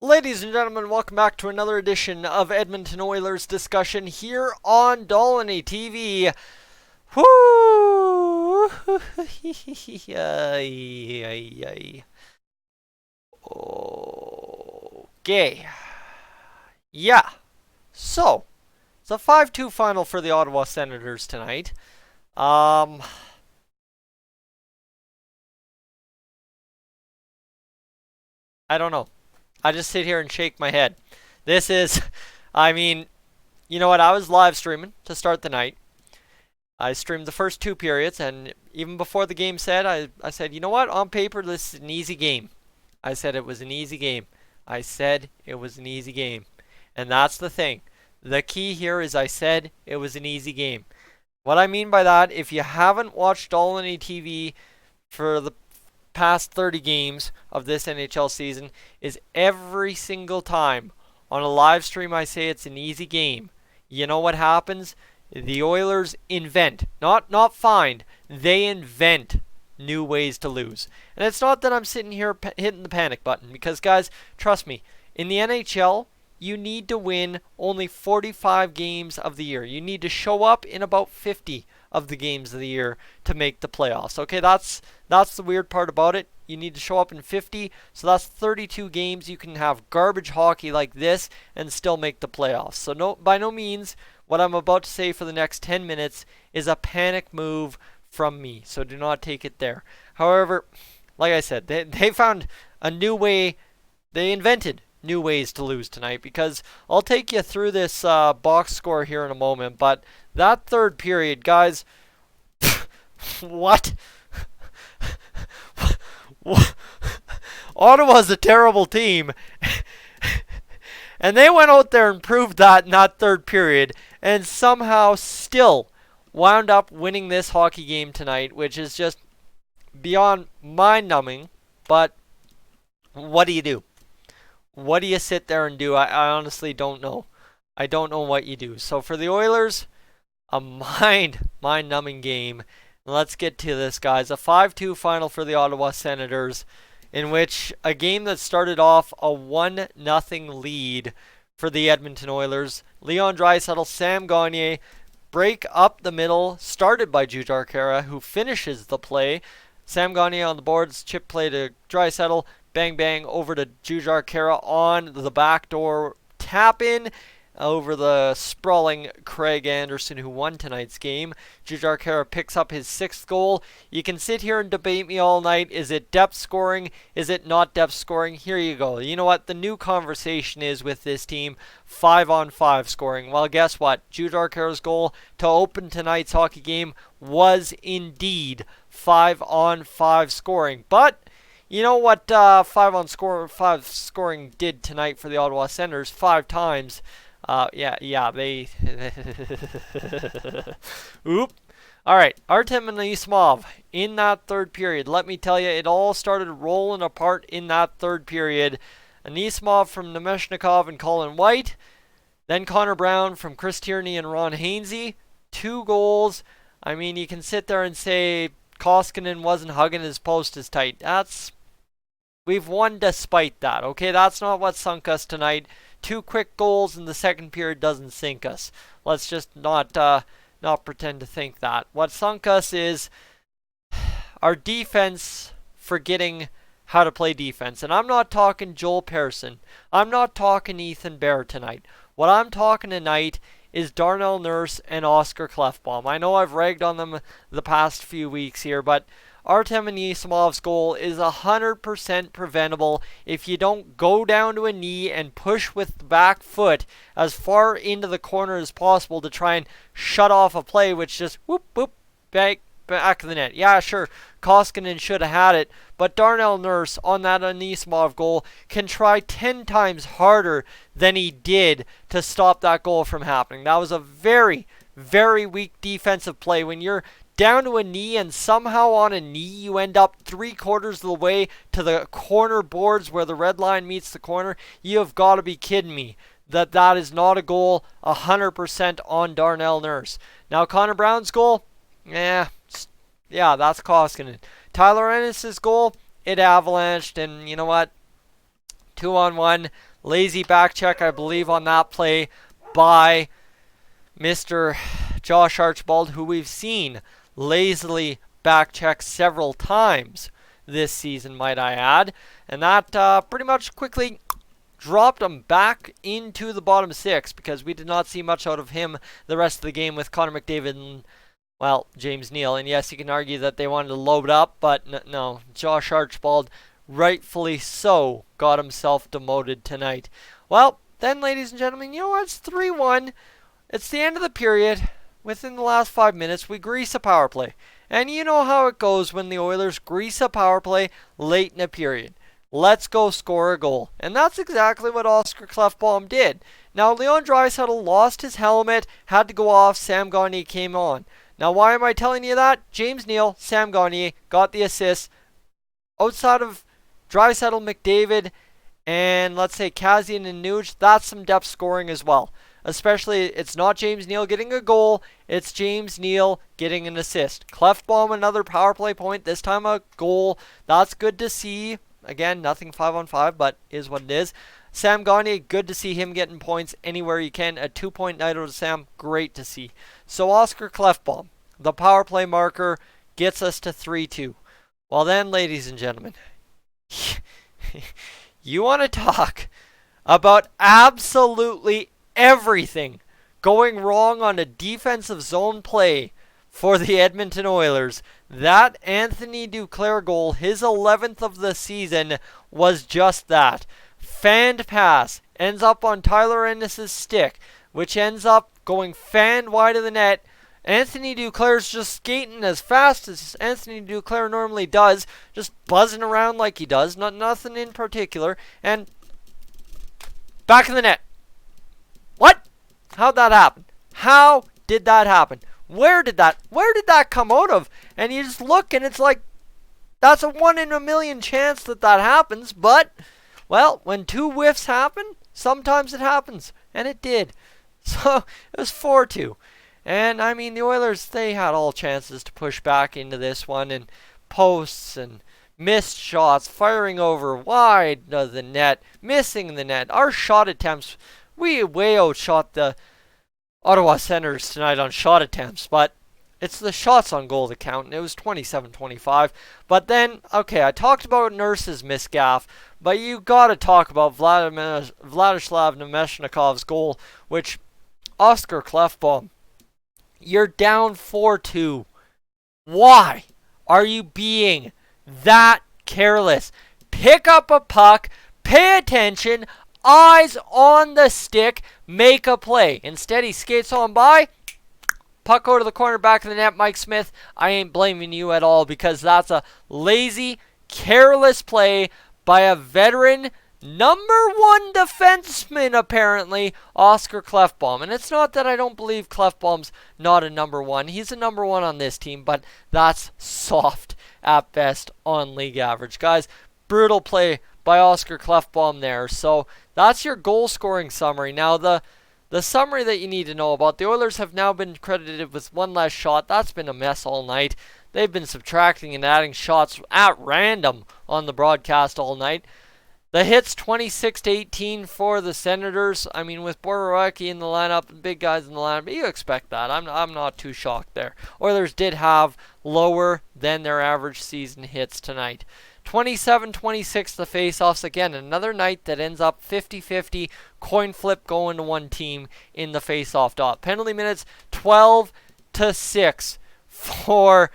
Ladies and gentlemen, welcome back to another edition of Edmonton Oilers discussion here on Dolynny TV. Whoo! Ay, ay, ay. Okay. Yeah. So, it's a 5-2 final for the Ottawa Senators tonight. I don't know. I just sit here and shake my head. This is, I mean, you know what? I was live streaming to start the night. I streamed the first two periods, and even before the game said, I said, you know what? On paper, this is an easy game. I said it was an easy game. I said it was an easy game. And that's the thing. The key here is I said it was an easy game. What I mean by that, if you haven't watched Dolynny TV for the past 30 games of this NHL season, is every single time on a live stream I say it's an easy game, you know what happens? The Oilers invent, not find, they invent new ways to lose. And it's not that I'm sitting here hitting the panic button, because guys, trust me, in the NHL, you need to win only 45 games of the year. You need to show up in about 50 of the games of the year to make the playoffs. Okay, that's the weird part about it. You need to show up in 50, so that's 32 games. You can have garbage hockey like this and still make the playoffs. So no, by no means what I'm about to say for the next 10 minutes is a panic move from me. So do not take it there. However, like I said, they found a new way. They invented new ways to lose tonight, because I'll take you through this box score here in a moment. But that third period, guys, what? Ottawa's a terrible team. And they went out there and proved that in that third period, and somehow still wound up winning this hockey game tonight, which is just beyond mind-numbing. But what do you do? What do you sit there and do? I honestly don't know. I don't know what you do. So for the Oilers, a mind-numbing game. Let's get to this, guys. A 5-2 final for the Ottawa Senators, in which a game that started off a 1-0 lead for the Edmonton Oilers. Leon Draisaitl, Sam Gagner break up the middle, started by Jujhar Khaira, who finishes the play. Sam Gagner on the boards, chip play to Draisaitl, bang bang over to Jujhar Khaira on the backdoor tap in over the sprawling Craig Anderson, who won tonight's game. Jujhar Khaira picks up his 6th goal. You can sit here and debate me all night. Is it depth scoring? Is it not depth scoring? Here you go. You know what? The new conversation is with this team, 5-on-5 scoring. Well, guess what? Jujhar Khaira's goal to open tonight's hockey game was indeed 5-on-5 scoring. But you know what 5 scoring did tonight for the Ottawa Senators? 5 times. They... Oop. Alright, Artem Anisimov in that third period. Let me tell you, it all started rolling apart in that third period. Anisimov from Nemeshnikov and Colin White. Then Connor Brown from Chris Tierney and Ron Hainsey. 2 goals. I mean, you can sit there and say Koskinen wasn't hugging his post as tight. We've won despite that, okay? That's not what sunk us tonight. 2 quick goals in the second period doesn't sink us. Let's just not pretend to think that. What sunk us is our defense forgetting how to play defense. And I'm not talking Joel Persson. I'm not talking Ethan Bear tonight. What I'm talking tonight is Darnell Nurse and Oscar Klefbom. I know I've ragged on them the past few weeks here, but Artem Anisimov's goal is 100% preventable if you don't go down to a knee and push with the back foot as far into the corner as possible to try and shut off a play, which just whoop, whoop, back of the net. Yeah, sure, Koskinen should have had it, but Darnell Nurse on that Anisimov goal can try 10 times harder than he did to stop that goal from happening. That was a very, very weak defensive play. When you're down to a knee and somehow on a knee you end up 3/4 of the way to the corner boards where the red line meets the corner, you have got to be kidding me that is not a goal 100% on Darnell Nurse. Now Connor Brown's goal, that's Koskinen. Tyler Ennis' goal, it avalanched, and you know what? 2-on-1, Lazy back check, I believe, on that play by Mr. Josh Archibald, who we've seen lazily back check several times this season, might I add. And that pretty much quickly dropped him back into the bottom six because we did not see much out of him the rest of the game with Connor McDavid and, well, James Neal. And yes, you can argue that they wanted to load up, but no, Josh Archibald, rightfully so, got himself demoted tonight. Well, then, ladies and gentlemen, you know what? It's 3-1. It's the end of the period. Within the last 5 minutes, we grease a power play. And you know how it goes when the Oilers grease a power play late in a period. Let's go score a goal. And that's exactly what Oscar Klefbom did. Now, Leon Draisaitl lost his helmet, had to go off, Sam Gagner came on. Now, why am I telling you that? James Neal, Sam Gagner got the assist. Outside of Draisaitl, McDavid, and let's say Kazian and Nuge, that's some depth scoring as well. Especially, it's not James Neal getting a goal, it's James Neal getting an assist. Klefbom, another power play point, this time a goal. That's good to see. Again, nothing 5-on-5, but is what it is. Sam Gagner, good to see him getting points anywhere you can. A 2-point night out of Sam, great to see. So Oscar Klefbom, the power play marker, gets us to 3-2. Well then, ladies and gentlemen, you want to talk about absolutely everything going wrong on a defensive zone play for the Edmonton Oilers. That Anthony Duclair goal, his 11th of the season, was just that. Fanned pass, ends up on Tyler Ennis' stick, which ends up going fanned wide of the net. Anthony Duclair's just skating as fast as Anthony Duclair normally does, just buzzing around like he does, nothing in particular, and back in the net. What? How'd that happen? How did that happen? Where did that come out of? And you just look and it's like, that's a 1 in a million chance that happens, but, well, when two whiffs happen, sometimes it happens, and it did. So, it was 4-2. And, I mean, the Oilers, they had all chances to push back into this one, and posts and missed shots, firing over wide of the net, missing the net. Our shot attempts, we way outshot the Ottawa Senators tonight on shot attempts, but it's the shots on goal that count, and it was 27-25. But then, okay, I talked about Nurse's misgaff, but you got to talk about Vladislav Nemeshnikov's goal, which Oscar Klefbom, you're down 4-2. Why are you being that careless? Pick up a puck, pay attention, eyes on the stick, make a play. Instead, he skates on by, puck out of the corner, back of the net. Mike Smith, I ain't blaming you at all because that's a lazy, careless play by a veteran number one defenseman, apparently, Oscar Klefbom. And it's not that I don't believe Klefbom's not a number one. He's a number one on this team, but that's soft at best on league average. Guys, brutal play by Oscar Klefbom there. So that's your goal scoring summary. Now the summary that you need to know about, the Oilers have now been credited with one less shot. That's been a mess all night. They've been subtracting and adding shots at random on the broadcast all night. The hits 26-18 for the Senators. I mean, with Borowiecki in the lineup, the big guys in the lineup, you expect that. I'm not too shocked there. Oilers did have lower than their average season hits tonight. 27-26 the face-offs. Again, another night that ends up 50-50, coin flip going to one team in the face-off dot. Penalty minutes 12-6 for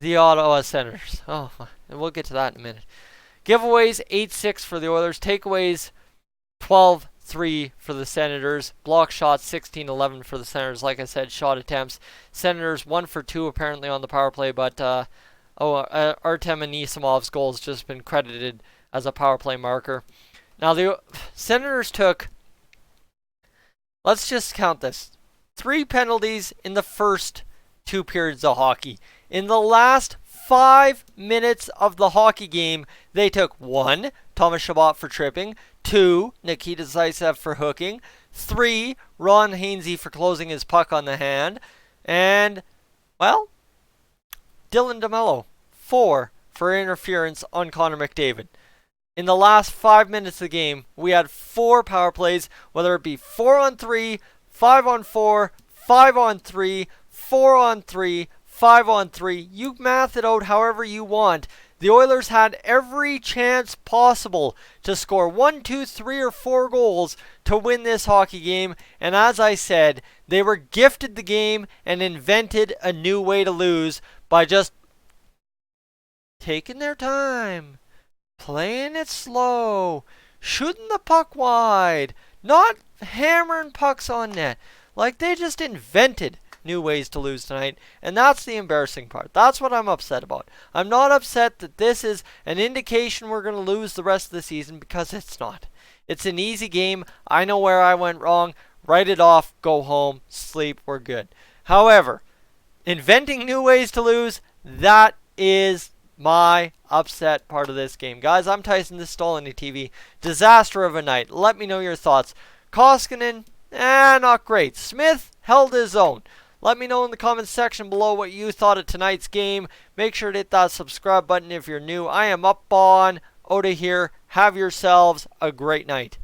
the Ottawa Senators. Oh, we'll get to that in a minute. Giveaways 8-6 for the Oilers. Takeaways 12-3 for the Senators. Block shots 16-11 for the Senators. Like I said, shot attempts. Senators 1 for 2 apparently on the power play, but Artem Anisimov's goal has just been credited as a power play marker. Now the Senators took, let's just count this, 3 penalties in the first 2 periods of hockey. In the last 5 minutes of the hockey game, they took 1, Thomas Chabot for tripping, 2, Nikita Zaitsev for hooking, 3, Ron Hainsey for closing his puck on the hand, and, well, Dylan DeMello, 4 for interference on Connor McDavid. In the last 5 minutes of the game, we had 4 power plays, whether it be 4-on-3, 5-on-4, 5-on-3, 4-on-3, 5-on-3. You math it out however you want. The Oilers had every chance possible to score 1, 2, 3, or 4 goals to win this hockey game. And as I said, they were gifted the game and invented a new way to lose by just taking their time, playing it slow, shooting the puck wide, not hammering pucks on net. Like, they just invented new ways to lose tonight, and that's the embarrassing part. That's what I'm upset about. I'm not upset that this is an indication we're going to lose the rest of the season, because it's not. It's an easy game. I know where I went wrong. Write it off, go home, sleep, we're good. However, inventing new ways to lose, that is my upset part of this game. Guys, I'm Tyson, this is Dolynny TV. Disaster of a night. Let me know your thoughts. Koskinen, not great. Smith held his own. Let me know in the comments section below what you thought of tonight's game. Make sure to hit that subscribe button if you're new. I am up on, out of here. Have yourselves a great night.